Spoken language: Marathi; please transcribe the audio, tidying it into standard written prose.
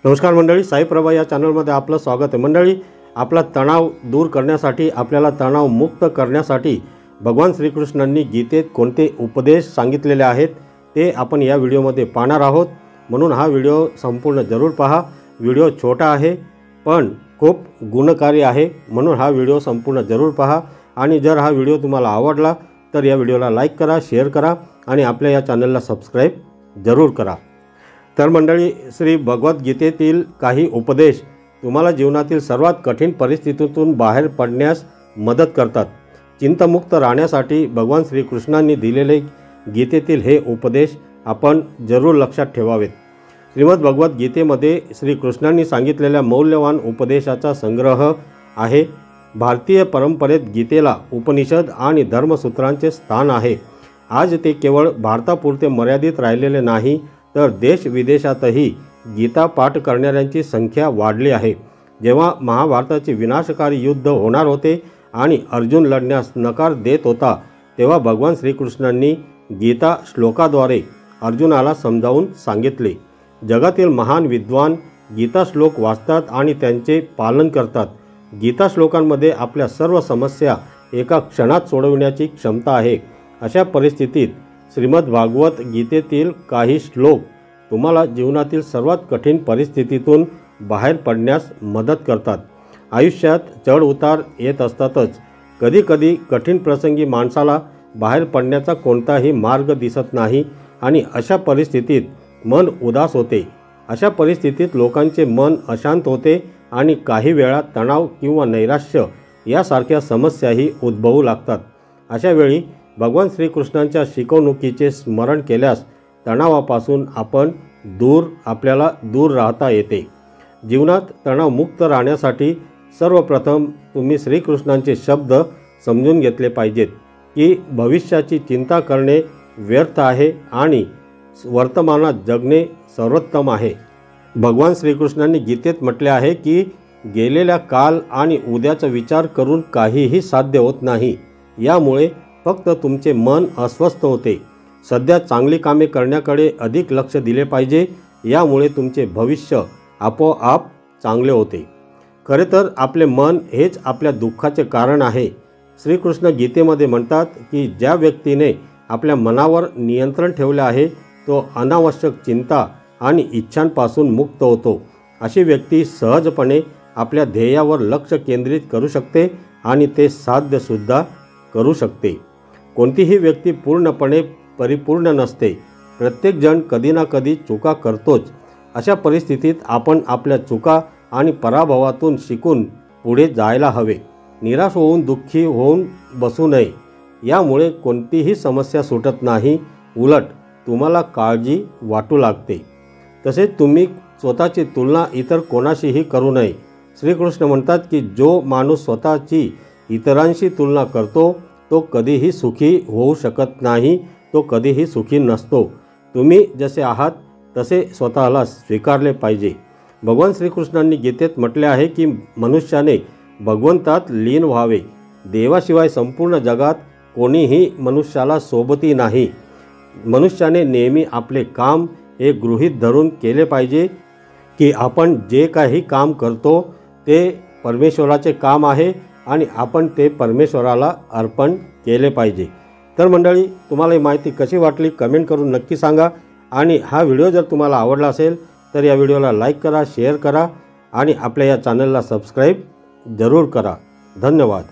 नमस्कार मंडळी, साई प्रभा या चॅनलमध्ये आपलं स्वागत आहे। मंडळी, आपला तणाव दूर करण्यासाठी, आपल्याला तणाव मुक्त करण्यासाठी भगवान श्रीकृष्णांनी गीतेत कोणते उपदेश सांगितलेले आहेत ते आपण या व्हिडिओमध्ये पाहणार आहोत। म्हणून हा व्हिडिओ संपूर्ण जरूर पहा। व्हिडिओ छोटा आहे पण खूप गुणकारी आहे, म्हणून हा व्हिडिओ संपूर्ण जरूर पहा। आणि जर हा व्हिडिओ तुम्हाला आवडला तर या व्हिडिओला लाईक करा, शेअर करा आणि आपल्या या चॅनलला सबस्क्राईब जरूर करा। तर मंडळी, श्री भगवद्गीतेतील काही उपदेश तुम्हाला जीवनातील सर्वात कठीण परिस्थितीतून बाहेर पडण्यास मदत करतात। चिंतामुक्त राहण्यासाठी भगवान श्रीकृष्णांनी दिलेले गीतेतील हे उपदेश आपण जरूर लक्षात ठेवावेत। श्रीमद भगवद्गीतेमध्ये श्रीकृष्णांनी सांगितलेल्या मौल्यवान उपदेशाचा संग्रह आहे। भारतीय परंपरेत गीतेला उपनिषद आणि धर्मसूत्रांचे स्थान आहे। आज ते केवळ भारतापुरते मर्यादित राहिलेले नाही, तर देश विदेशातही गीता पाठ करणाऱ्यांची संख्या वाढली आहे। जेव्हा महाभारताचे विनाशकारी युद्ध होणार होते आणि अर्जुन लढण्यास नकार देत होता, तेव्हा भगवान श्रीकृष्णांनी गीता श्लोकाद्वारे अर्जुनाला समजावून सांगितले। जगातील महान विद्वान गीता श्लोक वाचतात आणि त्यांचे पालन करतात। गीता श्लोकांमध्ये आपल्या सर्व समस्या एका क्षणात सोडविण्याची क्षमता आहे। अशा परिस्थितीत श्रीमद भागवत गीतेतील काही श्लोक तुम्हाला जीवनातील सर्वात कठीण परिस्थितीतून बाहेर पडण्यास मदत करतात। आयुष्यात चढ उतार येत असतातच। कधीकधी कठीण प्रसंगी माणसाला बाहेर पडण्याचा कोणताही मार्ग दिसत नाही आणि अशा परिस्थितीत मन उदास होते। अशा परिस्थितीत लोकांचे मन अशांत होते आणि काही वेळा तणाव किंवा नैराश्य यासारख्या समस्याही उद्भवू लागतात। अशा वेळी भगवान श्रीकृष्णांच्या शिकवणुकीचे स्मरण केल्यास तणावापासून आपल्याला दूर राहता येते। जीवनात तणावमुक्त राहण्यासाठी सर्वप्रथम तुम्ही श्रीकृष्णांचे शब्द समजून घेतले पाहिजेत की भविष्याची चिंता करणे व्यर्थ आहे आणि वर्तमानात जगणे सर्वोत्तम आहे। भगवान श्रीकृष्णांनी गीतेत म्हटले आहे की गेलेल्या काल आणि उद्याचा विचार करून काहीही साध्य होत नाही। यामुळे फक्त तुमचे मन अस्वस्थ होते। सध्या चांगली कामे करण्याकडे अधिक लक्ष दिले पाहिजे। यामुळे तुमचे भविष्य आपोआप चांगले होते। खरे तर आपले मन हेच आपल्या दुःखाचे कारण आहे। श्रीकृष्ण गीतेमध्ये म्हणतात की ज्या व्यक्तीने आपल्या मनावर नियंत्रण ठेवले आहे तो अनावश्यक चिंता आणि इच्छांपासून मुक्त होतो। अशी व्यक्ती सहजपणे आपल्या ध्येयावर लक्ष केंद्रित करू शकते आणि ते साध्यसुद्धा करू शकते। कोणतीही व्यक्ती पूर्णपणे परिपूर्ण नसते। प्रत्येकजण कधी ना कधी चुका करतोच। अशा परिस्थितीत आपण आपल्या चुका आणि पराभवातून शिकून पुढे जायला हवे। निराश होऊन दुःखी होऊन बसू नये। यामुळे कोणतीही समस्या सुटत नाही, उलट तुम्हाला काळजी वाटू लागते। तसेच तुम्ही स्वतःची तुलना इतर कोणाशीही करू नये। श्रीकृष्ण म्हणतात की जो माणूस स्वतःची इतरांशी तुलना करतो तो कधीही सुखी होऊ शकत नाही, तो कधीही सुखी नसतो। तुम्ही जसे आहात तसे स्वतःला स्वीकारले पाहिजे। भगवान श्रीकृष्णांनी गीतेत म्हटले आहे की मनुष्याने भगवंतात लीन व्हावे। देवाशिवाय संपूर्ण जगात कोणीही मनुष्याला सोबती नाही। मनुष्याने नेहमी आपले काम हे गृहीत धरून केले पाहिजे की आपण जे काही काम करतो ते परमेश्वराचे काम आहे आणि आपण ते परमेश्वराला अर्पण केले पाहिजे। तर मंडळी, तुम्हाला ही माहिती कशी वाटली कमेंट करून नक्की सांगा। आणि हा व्हिडिओ जर तुम्हाला आवडला असेल तर या व्हिडिओला लाईक करा, शेअर करा आणि आपल्या या चॅनलला सबस्क्राईब जरूर करा। धन्यवाद।